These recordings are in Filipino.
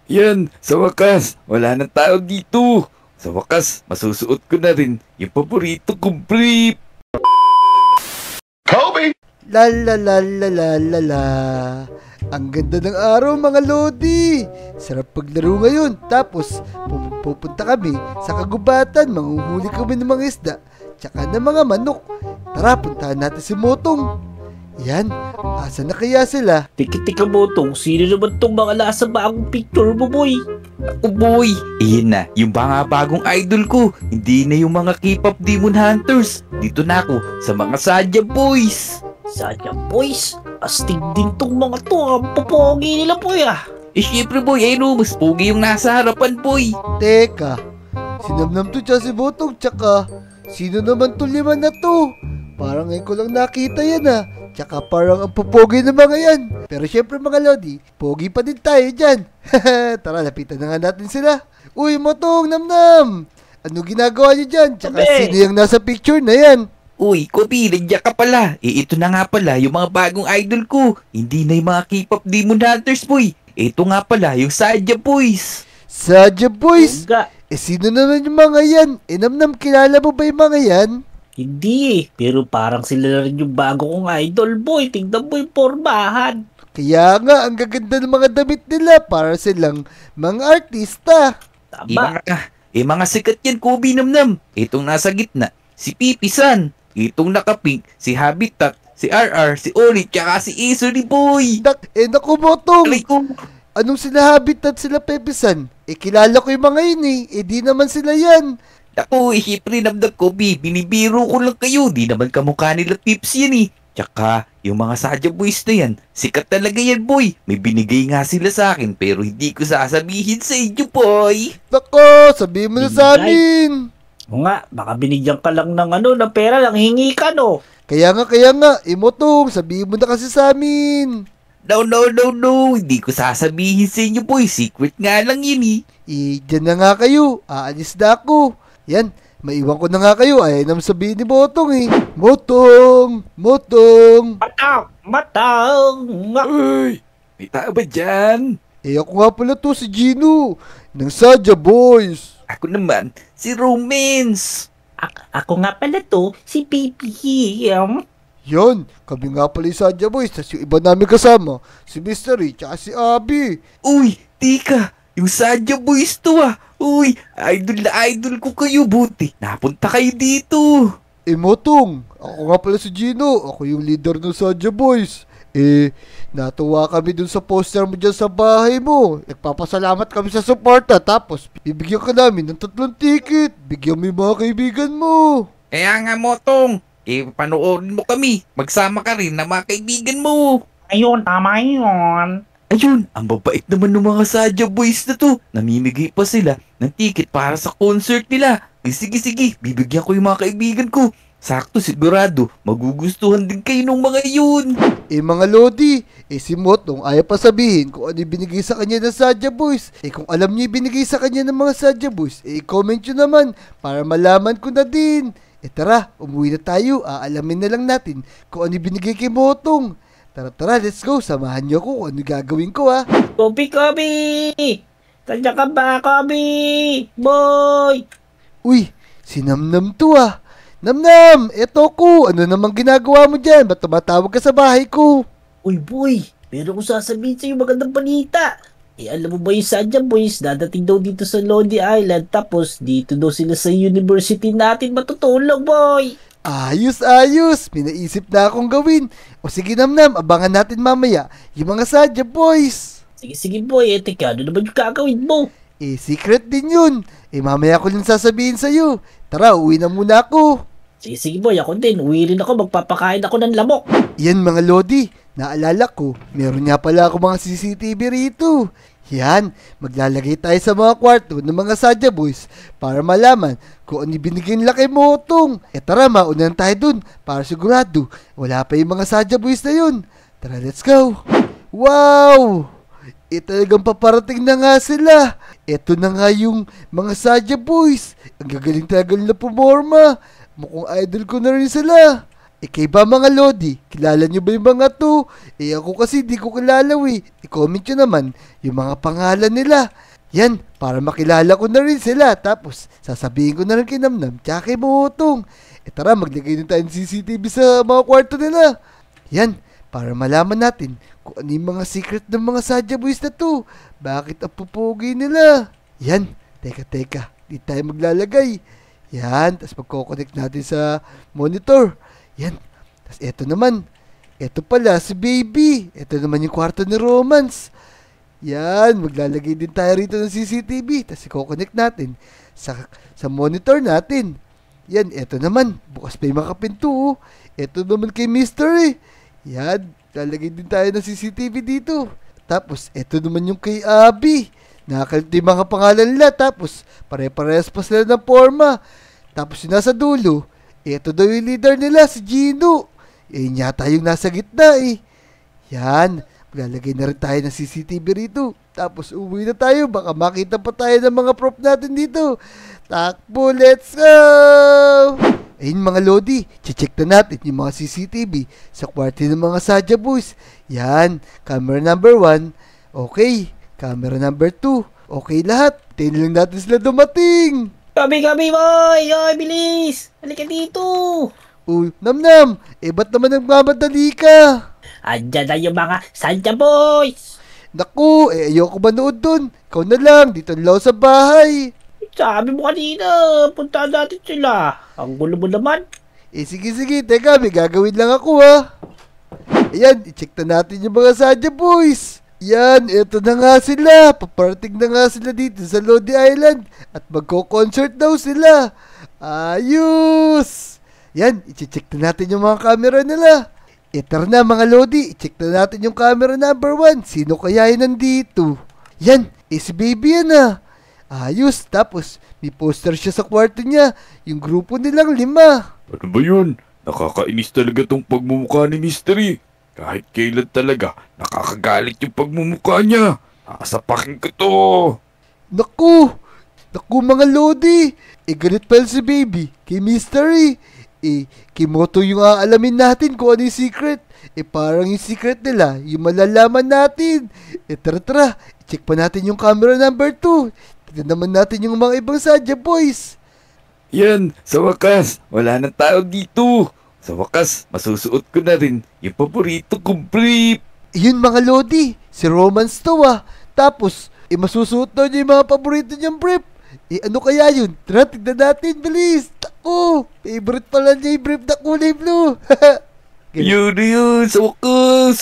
Yan, sa wakas, wala nang tao dito. Sa wakas, masusuot ko na rin yung paborito kong brief. Kobe! La la la la la la la. Ang ganda ng araw mga lodi. Sarap paglaro ngayon. Tapos pupunta kami sa kagubatan. Manghuhuli kami ng mga isda. Tsaka ng mga manok. Tara, puntahan natin si Motong. Yan, asa na kaya sila? Tika Motong, sino naman tong mga nasa bagong picture mo, boy? Ako boy, iyan na, yung mga bagong idol ko. Hindi na yung mga K-pop demon hunters. Dito na ako sa mga Sadya Boys. Sadya boys, astig din tong mga to. Ang popogi nila, boy ah. Syempre boy, ayun mas pogi yung nasa harapan boy. Teka, sinamnam to siya si Motong. Tsaka, sino naman to lima na to? Parang ngayon ko lang nakita yan ah. Tsaka parang ang pupogi ng mga yan. Pero syempre mga lodi, pogi pa din tayo dyan. Tara, lapitan na nga natin sila. Uy, Motong, Namnam! Ano ginagawa niyo dyan? Tsaka sino yung nasa picture na yan? Uy, Kobe, nandiyan ka pala. Ito na nga pala yung mga bagong idol ko. Hindi na yung mga K-pop demon hunters boy. Ito nga pala yung Sadya Boys. Sadya Boys? Nga. Sino naman yung mga yan? Namnam, kilala mo ba yung mga yan? Hindi eh, pero parang sila na rin yung bago kong idol, boy. Tingnan mo yung pormahan. Kaya nga, ang gaganda ng mga damit nila para silang mga artista. Tama. Mga sikat yan, Kobe Namnam. Itong nasa gitna, si Pipisan. Itong nakapink, si Habitat, si RR, si Oli, tsaka si Isuri boy. Naku Motong. Alay ko. Anong sila Habitat, sila Pepisan? Kilala ko yung mga yun eh. Di naman sila yan. Ako, siyempre Namnam Kobe, binibiro ko lang kayo. Di naman kamukha nila tips yan eh. Tsaka, yung mga Sadya Boys na yan, sikat talaga yan boy. May binigay nga sila sa akin pero hindi ko sasabihin sa inyo boy. Nako, sabihin mo na sa Binigay? amin. O nga, baka binigyan ka lang ng pera lang, hingi ka no. Kaya nga, Motong, sabihin mo na kasi sa amin. No. Hindi ko sasabihin sa inyo boy. Secret nga lang yun eh. Dyan na nga kayo. Aalis na ako. Yan, maiwan ko na nga kayo. Ayaw naman sabihin ni Motong eh. Motong! Matang! Uy, may tao ba dyan? Ako nga pala to si Gino. Ng Sadya Boys. Ako naman, si Romance. Ako nga pala to, si Pipi. Yan, kami nga pala yung Sadya Boys. Tapos yung iba namin kasama, si Mystery, tsaka si Abby. Uy, tika, yung Sadya Boys to ah. Uy, idol na idol ko kayo, buti. Napunta kayo dito. Motong, ako nga pala si Gino. Ako yung leader ng Sadya Boys. Natuwa kami dun sa poster mo dyan sa bahay mo. Nagpapasalamat kami sa suporta. Tapos, bibigyan ka namin ng 3 ticket. Bigyan mo yung mga kaibigan mo. Kaya nga, Motong, panoorin mo kami. Magsama ka rin na mga kaibigan mo. Ayun, tama yun. Ayun, ang babait naman ng mga Sadya Boys na to. Namimigay pa sila ng ticket para sa concert nila. Sige, bibigyan ko yung mga kaibigan ko. Sakto, sigurado, magugustuhan din kayo ng mga yun. Mga Lodi, si Motong ayaw pa sabihin kung ano yung binigay sa kanya ng Sadya Boys. Kung alam niyo yung binigay sa kanya ng mga Sadya Boys, comment nyo naman para malaman ko na din. Tara, umuwi na tayo. Aalamin na lang natin kung ano yung binigay kay Motong. Tara, let's go. Samahan niyo ako kung ano gagawin ko ha. Kobe! Tadya ka ba, Kobe? Boy! Uy, si Namnam to ah. Namnam, eto ko. Ano namang ginagawa mo dyan? Ba't tumatawag ka sa bahay ko? Uy, boy! Meron kong sasabihin sa'yo magandang balita. Alam mo ba yung Sadya Boys, dadating daw dito sa Lodi Island, tapos dito daw sila sa university natin matutulog, boy! Ayos! May naisip na akong gawin. O sige Namnam, abangan natin mamaya yung mga Sadya Boys. Sige, boy. Teka, ano naman yung gagawin mo? Secret din yun. Mamaya ko lang sasabihin sa'yo. Tara, uwi na muna ako. Sige, boy. Ako din. Uwi rin ako. Magpapakain ako ng lamok. Yan mga Lodi, naalala ko, meron nga pala ako mga CCTV rito. Yan, maglalagay tayo sa mga kwarto ng mga Sadya Boys para malaman kung ano binigay nila kay Motong. Tara, maunan tayo dun para sigurado wala pa yung mga Sadya Boys na yun. Tara, let's go. Wow! Talagang paparating na nga sila. Ito na nga yung mga Sadya Boys. Ang gagaling talaga nila pumorma. Mukhang idol ko na rin sila. Kay ba mga Lodi, kilala nyo ba yung mga to? Ako kasi di ko kilala I-comment nyo naman yung mga pangalan nila. Yan, para makilala ko na rin sila. Tapos, sasabihin ko na rin kay Namnam, tsaka kay Motong. Tara, maglagay din tayo ng CCTV sa mga kwarto nila. Yan, para malaman natin kung ano yung mga secret ng mga Sadya Boys na to. Bakit ang pupugi nila? Yan, teka, di tayo maglalagay. Yan, tapos magkoconnect natin sa monitor. Yan. Tapos eto naman. Eto pala si Baby. Eto naman yung kwarto ni Romance. Yan. Maglalagay din tayo rito ng CCTV. Tapos i-connect natin sa monitor natin. Yan. Eto naman. Bukas pa yung mga pinto. Eto naman kay Mystery. Yan. Lalagay din tayo ng CCTV dito. Tapos eto naman yung kay Abby. Nakakalito yung mga pangalan nila. Tapos pare-parehas pa sila ng forma. Tapos yung nasa dulo. Ito daw yung leader nila, si Gino. Yata yung nasa gitna Yan, maglalagay na rin tayo ng CCTV rito. Tapos uwi na tayo, baka makita pa tayo ng mga prop natin dito. Takbo, let's go! Ayun mga Lodi, check na natin yung mga CCTV sa kwarto ng mga Sadya Boys. Yan, camera number 1, okay. Camera number 2, okay lahat. Tayo lang natin sila dumating. Gabi, boy! Yoy, bilis! Halika dito! Uy, Namnam! Ba't naman nagmamadali ka? Andyan na yung mga Sadya Boys! Naku, ayoko manood dun. Ikaw na lang, dito lang sa bahay. Sabi mo kanina, puntaan natin sila. Ang gulo mo naman. Sige, teka, may gagawin lang ako Ayan, i-check na natin yung mga Sadya Boys. Yan, eto na nga sila. Paparating na nga sila dito sa Lodi Island. At magko-concert daw sila. Ayos! Yan, i-check na natin yung mga camera nila. Tara na mga Lodi, i-check na natin yung camera number 1. Sino kaya yun nandito? Yan, si Baby yan Ayos, tapos may poster siya sa kwarto niya. Yung grupo nilang 5. Ano ba yun? Nakakainis talaga tong pagmumukha ni Mystery. Kahit kailan talaga, nakakagalit yung pagmumukha niya. Nakasapakin ko to. Naku mga Lodi. Galit pala si Baby kay Mystery. Kay Moto yung aalamin natin kung ano yung secret. Parang yung secret nila, yung malalaman natin. Tara, check pa natin yung camera number 2. Tignan naman natin yung mga ibang Sadya Boys. Yan, sa wakas, wala nang tao dito. Sa wakas, masusuot ko na rin yung paborito kong brief. Yun mga Lodi, si Romance to Tapos, masusuot daw niya yung mga paborito niyang brief. Ano kaya yun? Tara, tignan natin, bilis. Tako, favorite pala niya yung brief na kulay blue. Yun, sa wakas.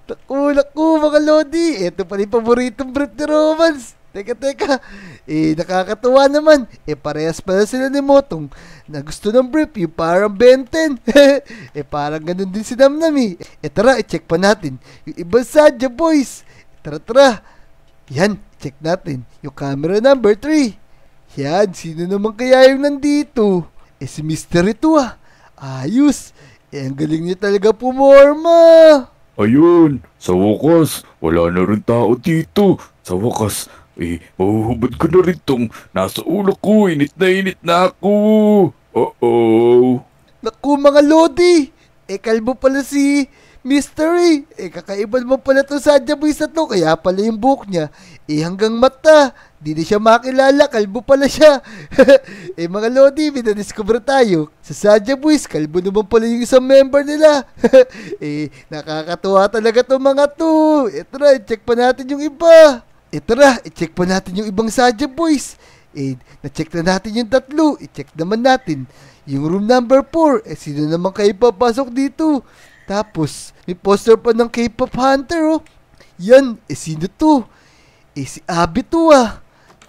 Naku, mga Lodi. Ito pala yung paboritong brief ni Romance. Teka. Nakakatuwa naman. Parehas pala sila ni Motong na gusto ng brief, yung parang Ben 10. Parang ganun din si Namnam tara, i-check pa natin yung ibang Sadya Boys. Tara. Yan, check natin yung camera number 3. Yan, sino naman kaya yung nandito? Si Mystery to Ayos. Ang galing niya talaga pumorma. Ayun, sa wakas, wala na rin tao dito. Sa wakas, mahuhubad ko na rin tong nasa ulo ko. Init na ako. Uh-oh. Naku mga Lodi, kalbo pala si Mystery. Kakaiba mo pala itong Sadya Boys na to. Kaya pala yung buhok niya, hanggang mata. Di na siya makilala, kalbo pala siya. Mga Lodi, may na-discover tayo. Sa Sadya Boys, kalbo naman pala yung isang member nila. Nakakatuwa talaga itong mga to. Tara, i-check pa natin yung iba. Tara, i-check pa natin yung ibang Sadya Boys. Na-check na natin yung 3. I-check naman natin yung room number 4. Sino naman kayo papasok dito? Tapos, may poster pa ng K-pop hunter Yan, sino to? Si Abby to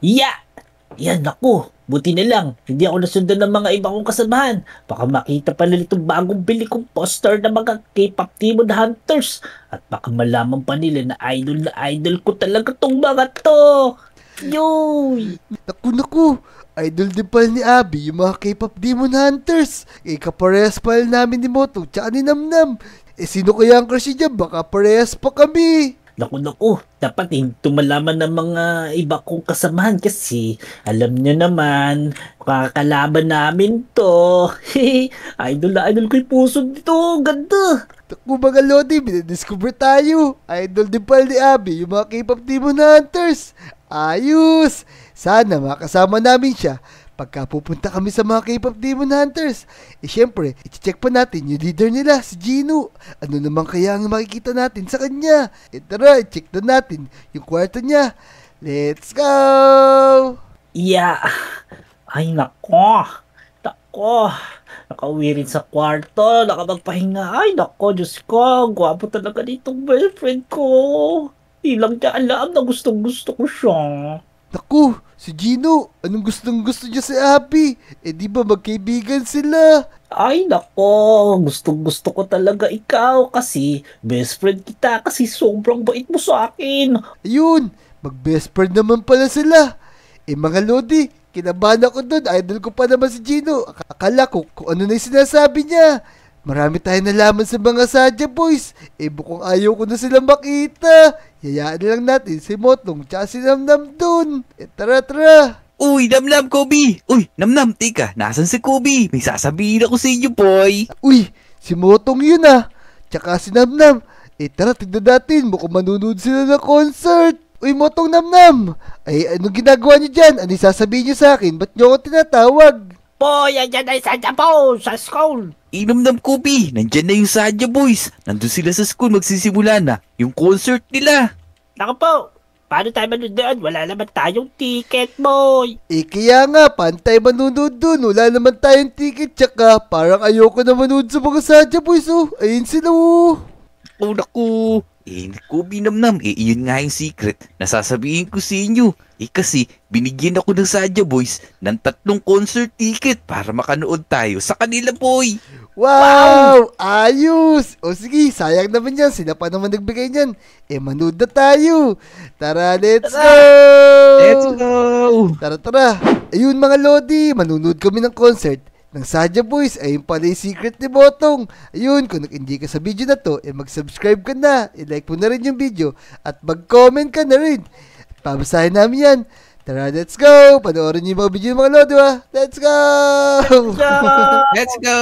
Yan, naku. Buti na lang, hindi ako nasundan ng mga iba kong kasamahan. Baka makita pa nila itong bagong bili kong poster ng mga K-pop Demon Hunters. At baka malaman pa nila na idol ko talaga tong mga to. Yoy! Naku. Idol din pala ni Abby yung mga K-pop Demon Hunters. Kaparehas pala namin ni Moto tsaka ni Namnam. Sino kaya ang crush niya? Baka parehas pa kami. Naku, dapat hindi malaman ng mga iba kong kasamahan kasi alam nyo naman, kakalaban namin to. Idol na idol ko yung puso nito, ganda. Naku mga Lodi, binidiscover tayo. Idol din pala ni Abby, yung mga K-pop Demon Hunters. Ayos! Sana makasama namin siya pagka pupunta kami sa mga K-pop Demon Hunters. Siyempre, i-check pa natin yung leader nila, si Gino. Ano naman kaya ang makikita natin sa kanya? Tara, i-check na natin yung kwarto niya. Let's go! Yeah. Ay, nako. Nako. Nakauwi rin sa kwarto, nakapagpahinga. Ay, nako, Diyos ko. Gwapo talaga ditong boyfriend ko. Di lang niya alam na gustong-gusto ko siya. Naku, si Gino, anong gustong gusto niya si Abby? Di ba magkaibigan sila? Ay, nako. Gustong-gusto ko talaga ikaw kasi best friend kita kasi sobrang bait mo sa akin. Ayun, mag-best friend naman pala sila. Mga Lodi, kinabahan ako doon. Idol ko pa naman si Gino. Akala ko kung ano na yung sinasabi niya. Marami tayong nalaman sa mga Sadya Boys. Bukong ayaw ko na silang makita. Yayaan lang natin si Motong tsaka si Namnam dun. Tara. Uy, Namnam, Kobe! Uy, Namnam, teka, nasan si Kobe? May sasabihin ako sa inyo, boy! Uy, si Motong yun Tsaka si Namnam. Tara, tignan natin. Mukhang manunood sila ng concert. Uy, Motong Namnam. Anong ginagawa niyo dyan? Ano sasabihin niyo sa akin? Ba't niyo ako tinatawag? Boy, andyan na sa Japan, sa school. Namnam, Kobe, nandyan na yung Sadya Boys. Nandun sila sa school, magsisimula na yung concert nila. Naku po, paano tayo manonood? Wala naman tayong ticket, boy. Kaya nga, pantay manunood dun. Wala naman tayong ticket. Tsaka, parang ayoko na manood sa mga Sadya Boys, Ayun sila, Oh, naku. Kobe, Namnam, iyon nga yung secret na sasabihin ko sa inyo. Kasi binigyan ako ng Sadya Boys ng 3 concert ticket para makanood tayo sa kanila, boy. Wow! Ayos! O sige, sayang naman yan. Sila pa naman nagbigay niyan. Manood na tayo. Tara, let's go! Let's go! Tara. Ayun mga Lodi, manunood kami ng concert ng Sadya Boys. Ayun pala yung secret ni Botong. Ayun, kung nag-enjoy ka sa video na to, mag-subscribe ka na, i-like mo na rin yung video, at mag-comment ka na rin. Pabasahin namin yan. Tara, let's go! Panoorin niyo yung mga video ng mga Lodi, Let's go! Let's go!